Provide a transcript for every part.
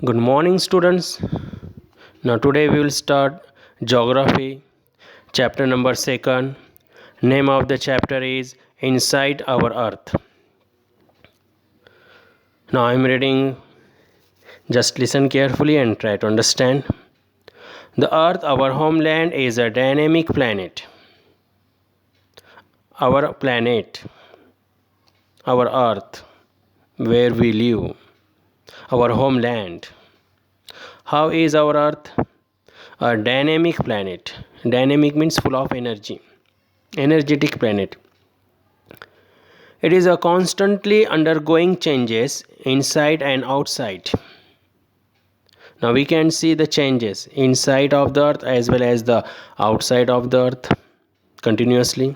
Good morning, students. Now, today we will start Geography, chapter number 2. Name of the chapter is Inside Our Earth. Now, I am reading. Just listen carefully and try to understand. The Earth, our homeland, is a dynamic planet. Our planet, our Earth, where we live, our homeland. How is our Earth? A dynamic planet. Dynamic means full of energy. Energetic planet. It is a constantly undergoing changes inside and outside. Now we can see the changes inside of the earth as well as the outside of the earth continuously.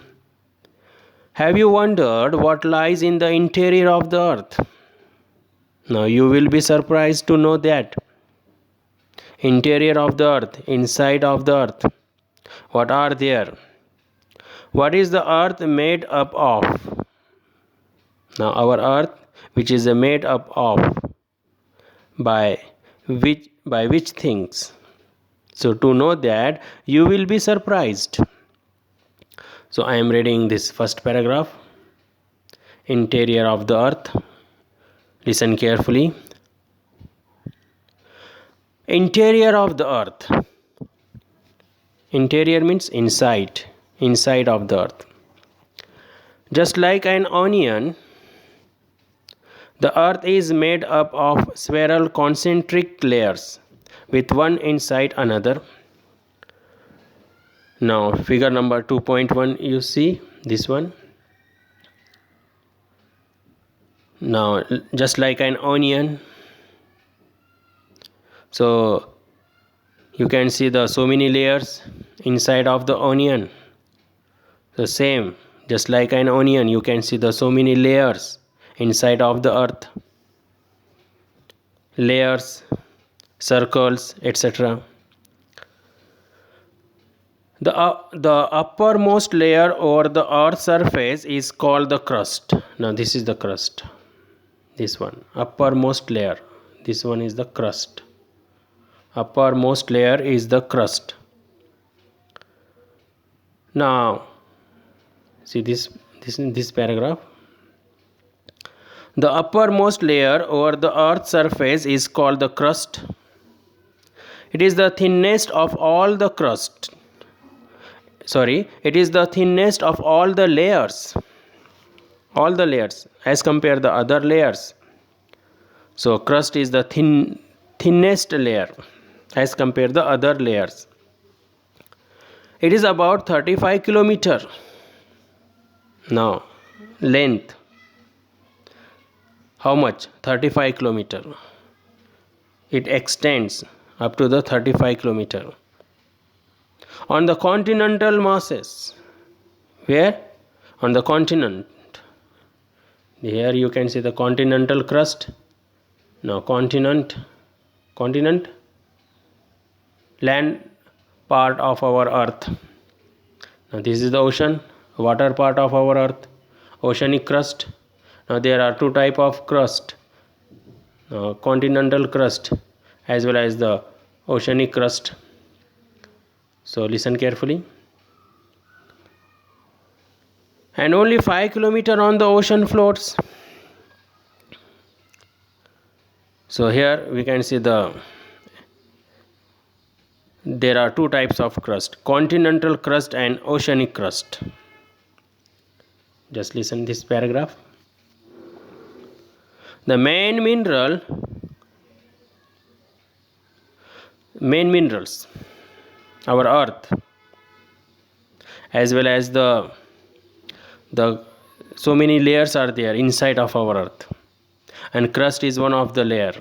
Have you wondered what lies in the interior of the earth? Now you will be surprised to know that interior of the earth, inside of the earth, what are there? What is the earth made up of? Now our earth, which is made up of by which things? So to know that, you will be surprised. So I am reading this first paragraph. Interior of the earth. Listen carefully. Interior of the earth. Interior means inside of the earth. Just like an onion, the earth is made up of spiral concentric layers with one inside another. Now figure number 2.1, you see this one. Now just like an onion, so you can see the so many layers inside of the onion. The same, just like an onion, you can see the so many layers inside of the earth. Layers, circles, etc. The uppermost layer over the earth's surface is called the crust. Now this is the crust. This one, uppermost layer. This one is the crust. Uppermost layer is the crust. Now see this paragraph. The uppermost layer over the earth's surface is called the crust. It is the thinnest of all the crust. It is the thinnest of all the layers. All the layers as compared the other layers. So crust is the thinnest layer as compared the other layers. It is about 35 kilometer. Now length. How much? 35 kilometer. It extends up to the 35 kilometer. On the continental masses. Where? On the continent. Here you can see the continental crust. Now continent, land part of our earth. Now this is the ocean, water part of our earth, oceanic crust. Now there are two type of crust, continental crust as well as the oceanic crust. So listen carefully. And only 5 kilometers on the ocean floors. So here we can see there are two types of crust, continental crust and oceanic crust. Just listen this paragraph. The main minerals, our earth, as well as the so many layers are there inside of our earth, and crust is one of the layer.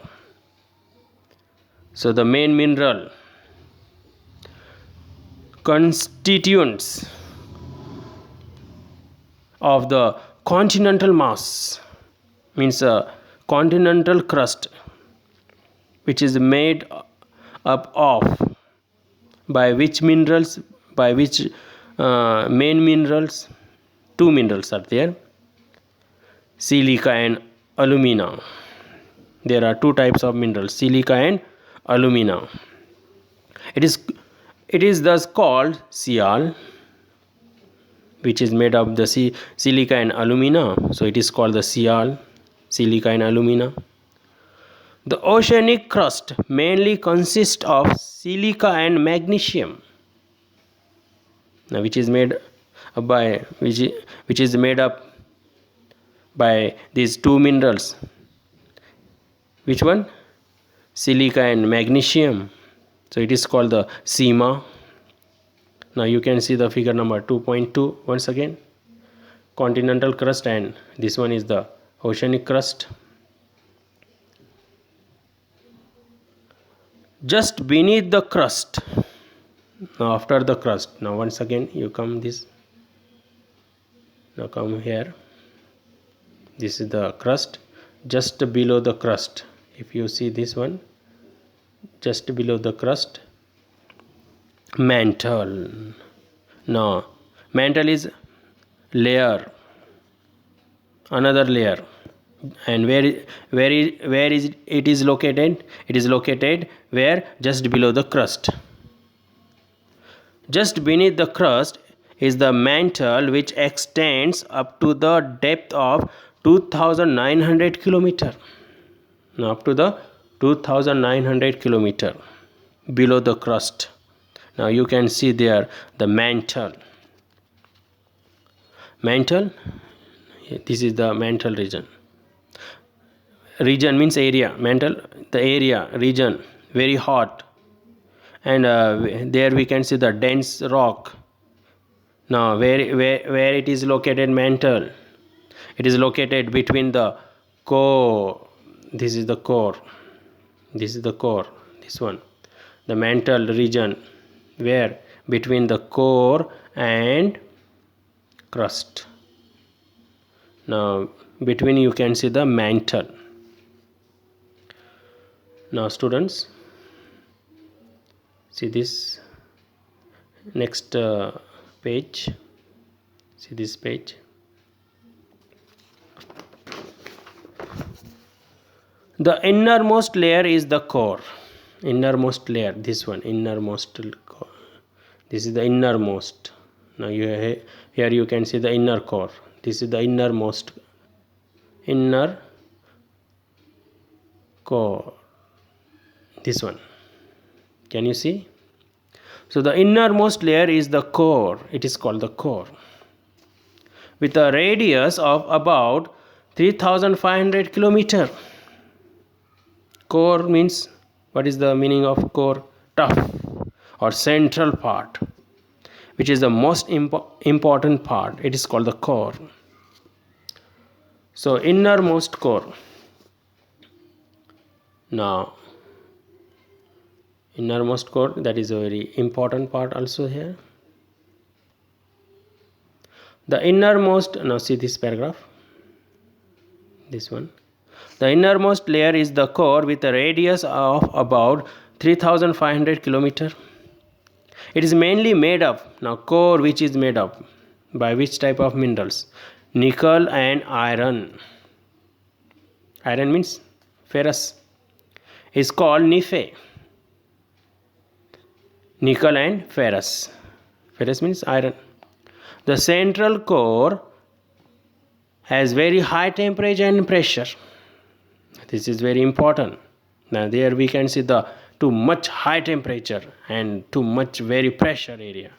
So the main mineral constituents of the continental mass means a continental crust, which is made up of by which main minerals. Two minerals are there, silica and alumina. there are two types of minerals, silica and alumina. It is thus called Sial, which is made of the silica and alumina. So it is called the Sial, silica and alumina. The oceanic crust mainly consists of silica and magnesium, which is made up by these two minerals. Which one? Silica and magnesium. So it is called the SEMA. Now you can see the figure number 2.2 once again. Continental crust, and this one is the oceanic crust. Just beneath the crust, now after the crust, now once again you come this, now come here, this is the crust. Just below the crust, if you see this one, just below the crust, mantle. Now mantle is layer, another layer. And where is it is located? It is located where? Just below the crust. Just beneath the crust is the mantle, which extends up to the depth of 2900 kilometer. Now up to the 2900 kilometer below the crust. Now you can see there the mantle. Mantle, this is the mantle region. Region means area. Mantle, the area, region, very hot, and there we can see the dense rock. Now where it is located, mantle? It is located between the core. This is the core. This is the core. This one, the mantle region, where? Between the core and crust. Now between you can see the mantle. Now students, see this next page. See this page. The innermost layer is the core. Innermost layer, this one, innermost core. This is the innermost. Now here you can see the inner core. This is the innermost, inner core. This one, can you see? So the innermost layer is the core. It is called the core, with a radius of about 3500 kilometer. Core means, what is the meaning of core? Tough or central part, which is the most important part. It is called the core. So innermost core. Now innermost core, that is a very important part also here. The innermost, now see this paragraph, this one. The innermost layer is the core, with a radius of about 3500 kilometer. It is mainly made up, now core, which is made up by which type of minerals? Nickel and iron. Iron means ferrous, is called Fe. Nickel and ferrous. Ferrous means iron. The central core has very high temperature and pressure. This is very important. Now there we can see the too much high temperature and too much very pressure area.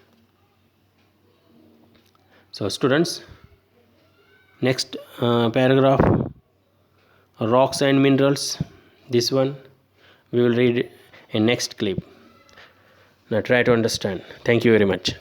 So students, next paragraph, rocks and minerals. This one we will read in next clip. Now try to understand. Thank you very much.